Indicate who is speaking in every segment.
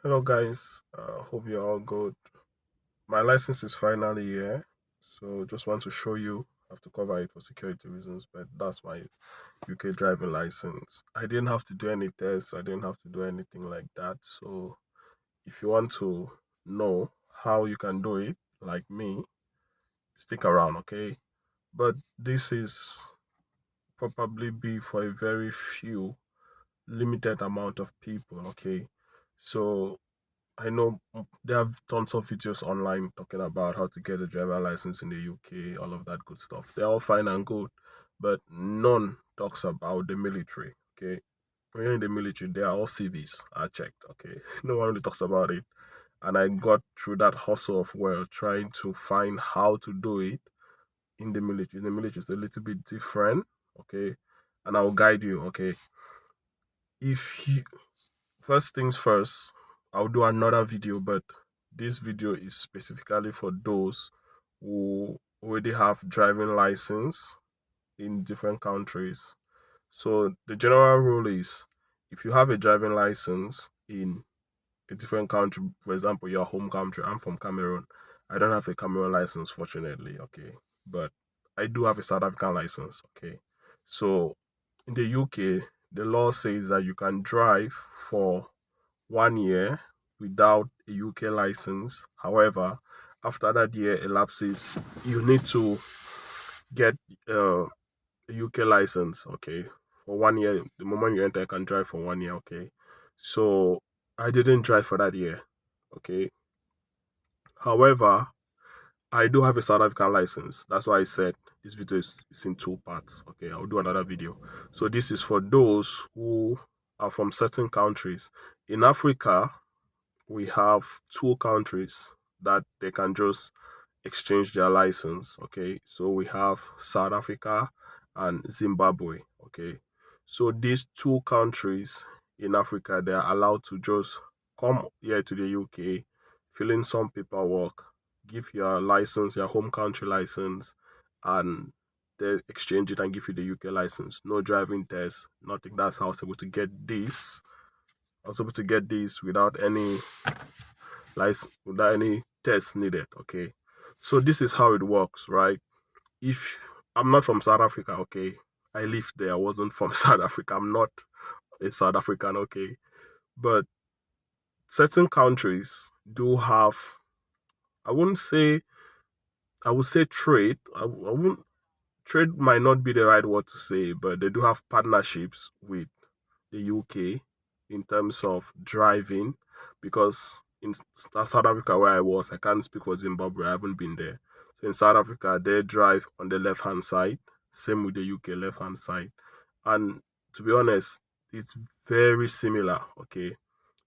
Speaker 1: Hello, guys. Hope you're all good. My license is finally here, so just want to show you. I have to cover it for security reasons, but that's my UK driving license. I didn't have to do any tests. I didn't have to do anything like that. So, if you want to know how you can do it, like me, stick around, okay? But this is probably be for a very few limited amount of people, okay? So I know they have tons of videos online talking about how to get a driver license in the UK, all of that good stuff. They're all fine and good, but none talks about the military. Okay, when you're in the military, they are all CVs. I checked. Okay, no one really talks about it, and I got through that hustle of trying to find how to do it in the military. In the military, it's a little bit different. Okay, and I'll guide you. Okay, if you first things first, I'll do another video, but this video is specifically for those who already have driving license in different countries. So the general rule is if you have a driving license in a different country, for example, your home country, I'm from Cameroon. I don't have a Cameroon license, fortunately, okay. But I do have a South African license, okay. So in the UK, the law says that you can drive for 1 year without a UK license. However, after that year elapses, you need to get a UK license, okay, for 1 year. The moment you enter, you can drive for 1 year, okay. So I didn't drive for that year, okay. However, I do have a South African license. That's why I said this video is in two parts. Okay, I'll do another video. So this is for those who are from certain countries. In Africa, we have two countries that they can just exchange their license. Okay, so we have South Africa and Zimbabwe. Okay, so these two countries in Africa, they are allowed to just come here to the UK, fill in some paperwork, give your license, your home country license, and they exchange it and give you the UK license. No driving test, nothing. That's how I was able to get this. I was able to get this without any without any test needed. Okay, so this is how it works, right? If I'm not from South Africa, okay, I lived there. I wasn't from South Africa. I'm not a South African, okay, but certain countries do have. I wouldn't say. I would say trade. I wouldn't. Trade might not be the right word to say, but they do have partnerships with the UK in terms of driving, because in South Africa where I was, I can't speak for Zimbabwe, I haven't been there. So in South Africa, they drive on the left hand side, same with the UK left hand side. And to be honest, it's very similar, okay?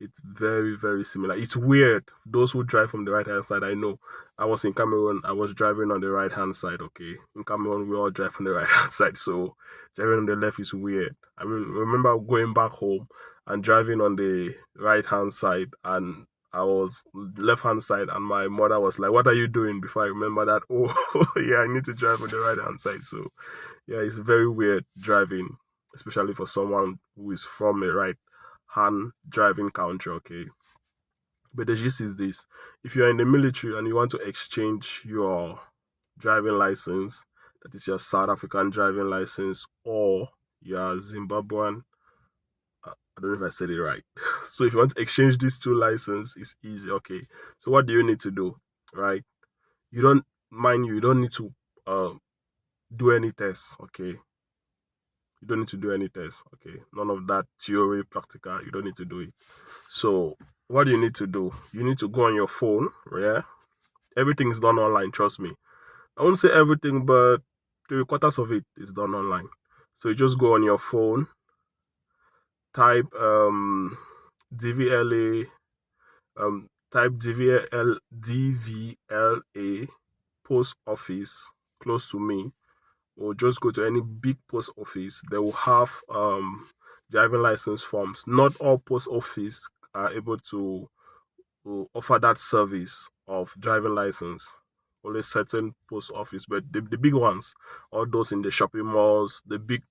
Speaker 1: It's very, very similar. It's weird. Those who drive from the right hand side, I know. I was in Cameroon, I was driving on the right hand side, okay? In Cameroon, we all drive on the right hand side, so driving on the left is weird. I mean, remember going back home and driving on the right hand side, and I was left hand side, and my mother was like, "What are you doing?" Before I remember that, oh, yeah, I need to drive on the right hand side. So, yeah, it's very weird driving, especially for someone who is from a right hand driving country, okay? But the gist is this: if you're in the military and you want to exchange your driving license, that is your South African driving license, or your Zimbabwean, I don't know if I said it right. So if you want to exchange these two licenses, it's easy, okay? So what do you need to do, right? You don't, mind you, you don't need to uh, do any tests, okay? You don't need to do any tests, okay? None of that theory, practical, you don't need to do it. So what do you need to do? You need to go on your phone, yeah? Everything is done online, trust me. I won't say everything, but 3/4 of it is done online. So you just go on your phone, type DVLA, type DVLA post office close to me, or just go to any big post office. They will have driving license forms. Not all post office are able to offer that service of driving license. Only certain post office, but the big ones, all those in the shopping malls, the big,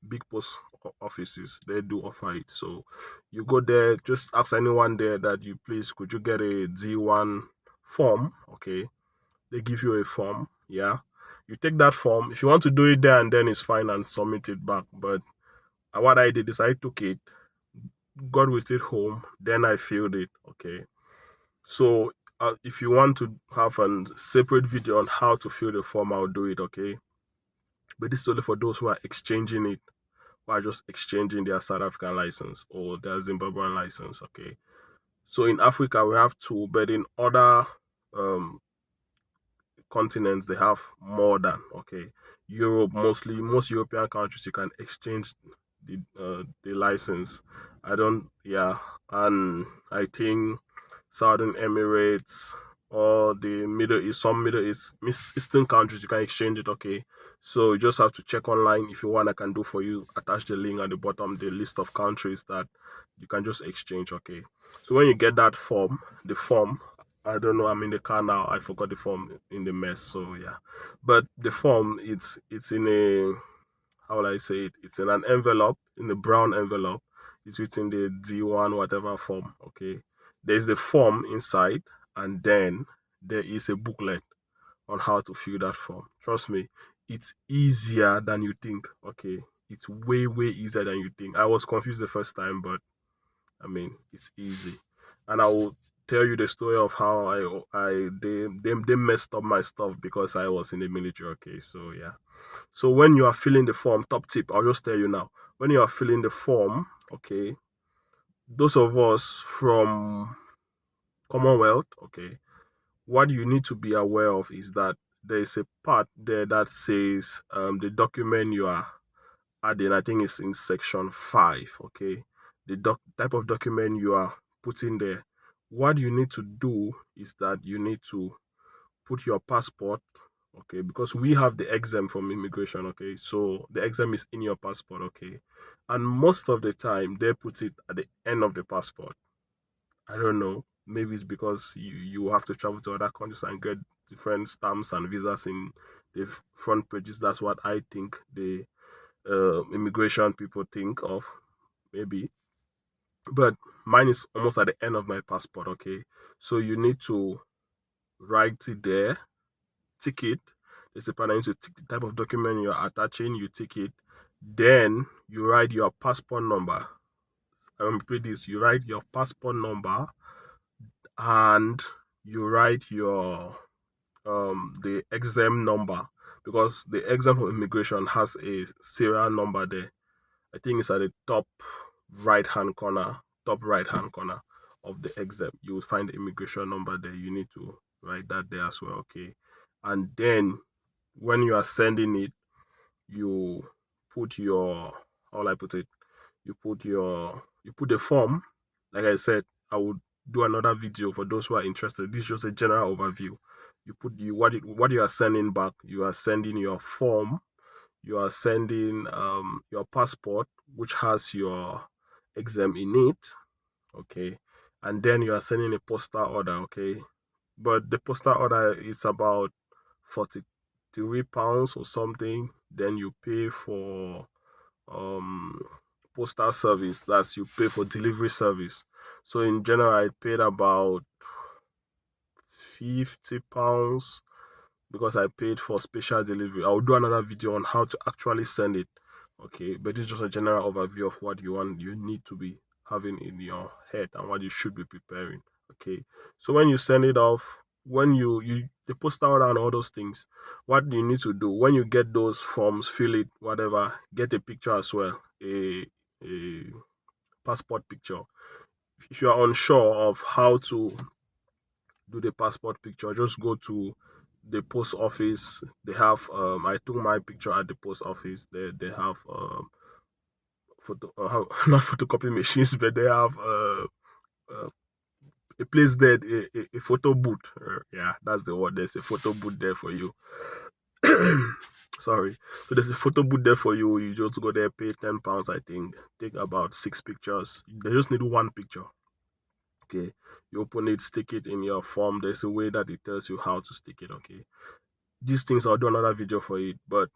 Speaker 1: big post offices, they do offer it. So you go there, just ask anyone there that you please could you get a D1 form, okay? They give you a form, yeah. You take that form. If you want to do it there and then, it's fine and submit it back. But what I did is I took it, got with it home, then I filled it, okay. So if you want to have a separate video on how to fill the form, I'll do it, okay. But this is only for those who are exchanging it, who are just exchanging their South African license or their Zimbabwean license, okay. So in Africa we have two, but in other um, continents they have more than, okay. Europe, mostly most European countries you can exchange the license. I don't, yeah. And I think Southern Emirates or the Middle East, some Eastern countries you can exchange it, okay. So you just have to check online. If you want, I can do for you, attach the link at the bottom, the list of countries that you can just exchange, okay. So when you get that form, the form, I don't know, I'm in the car now, I forgot the form in the mess, so yeah. But the form, it's in a, how will I say it? It's in an envelope, in a brown envelope. It's written the D1 whatever form, okay. There's the form inside, and then there is a booklet on how to fill that form. Trust me, it's easier than you think, okay. It's way easier than you think. I was confused the first time, but I mean, it's easy. And I will tell you the story of how they messed up my stuff because I was in the military. Okay, so yeah. So when you are filling the form, top tip, I'll just tell you now. When you are filling the form, okay, those of us from Commonwealth, okay, what you need to be aware of is that there is a part there that says the document you are adding, I think it's in section 5, okay. The type of document you are putting there. What you need to do is that you need to put your passport, okay, because we have the exam from immigration, okay. So the exam is in your passport, okay. And most of the time they put it at the end of the passport. I don't know. Maybe it's because you have to travel to other countries and get different stamps and visas in the front pages. That's what I think the immigration people think of, maybe. But mine is almost at the end of my passport, okay. So you need to write it there, tick it. There's a part that you need to tick the type of document you're attaching, you tick it. Then you write your passport number. I repeat this, you write your passport number and you write your the exam number, because the exam for immigration has a serial number there. I think it's at the top right hand corner of the exam. You will find the immigration number there. You need to write that there as well, okay? And then when you are sending it, you put your, how will I put it? You put the form. Like I said, I would do another video for those who are interested. This is just a general overview. You put what you are sending back. You are sending your form, you are sending your passport, which has your exam in it, okay, and then you are sending a postal order, okay. But the postal order is about £43 or something. Then you pay for um postal service. That's, you pay for delivery service. So in general, I paid about £50 because I paid for special delivery. I'll do another video on how to actually send it. Okay, but it's just a general overview of what you need to be having in your head and what you should be preparing. Okay, so when you send it off, when you the postal order and all those things, what you need to do when you get those forms, fill it, whatever, get a picture as well, a passport picture. If you are unsure of how to do the passport picture, just go to the post office. They have I took my picture at the post office. They have photo not photocopy machines, but they have uh, a place there, a photo booth. Yeah, that's the word. There's a photo booth there for you. Sorry. So there's a photo booth there for you. You just go there, pay £10, I think. Take about 6 pictures. They just need one picture. Okay. You open it, stick it in your form. There's a way that it tells you how to stick it. Okay. These things, I'll do another video for it. But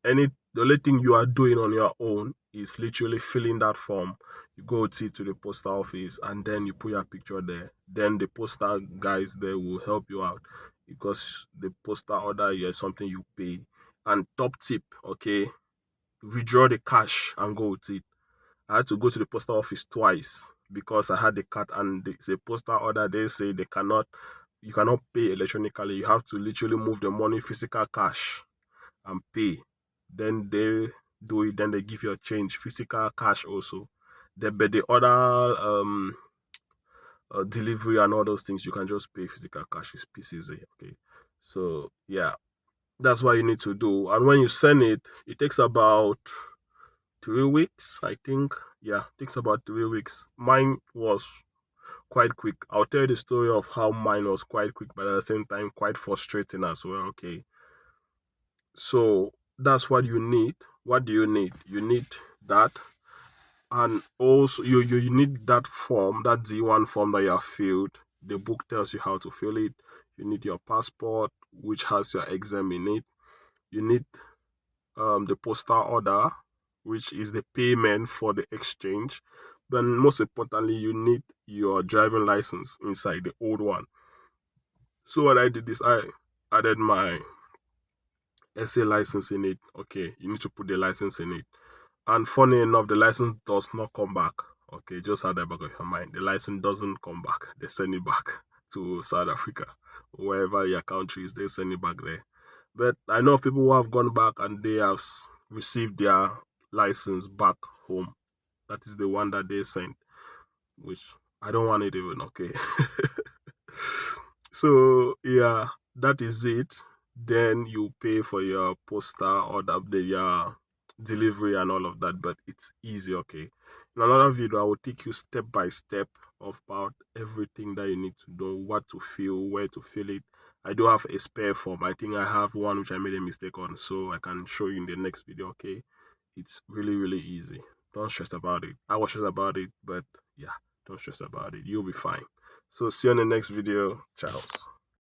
Speaker 1: the only thing you are doing on your own is literally filling that form. You go to the post office and then you put your picture there. Then the postal guys there will help you out, because the postal order is something you pay. And top tip, okay, withdraw the cash and go with it. I had to go to the postal office twice because I had the card, and it's a postal order. They say you cannot pay electronically. You have to literally move the money physical cash and pay. Then they do it. Then they give you a change, physical cash also. But the other delivery and all those things, you can just pay physical cash. It's PCZ. Okay, so yeah, that's what you need to do. And when you send it, it takes about 3 weeks, I think. Yeah, it takes about 3 weeks. Mine was quite quick. I'll tell you the story of how mine was quite quick, but at the same time quite frustrating as well. Okay, so that's what you need. What do you need? You need that, and also you need that form, that D1 form that you have filled. The book tells you how to fill it. You need your passport, which has your exam in it. You need the postal order, which is the payment for the exchange. But most importantly, you need your driving license inside the old one. So what I did is I added my SA license in it. Okay, you need to put the license in it. And funny enough, the license does not come back. Okay, just have that back of your mind. The license doesn't come back. They send it back to South Africa, wherever your country is. They send it back there. But I know of people who have gone back and they have received their license back home. That is the one that they sent, which I don't want it even. Okay. So yeah, that is it. Then you pay for your postal or your delivery and all of that, but it's easy. Okay, in another video I will take you step by step about everything that you need to know, what to fill, where to fill it. I do have a spare form. I think I have one which I made a mistake on, so I can show you in the next video. Okay, it's really easy. Don't stress about it. I was stressed about it, but yeah, don't stress about it. You'll be fine. So see you in the next video. Ciao.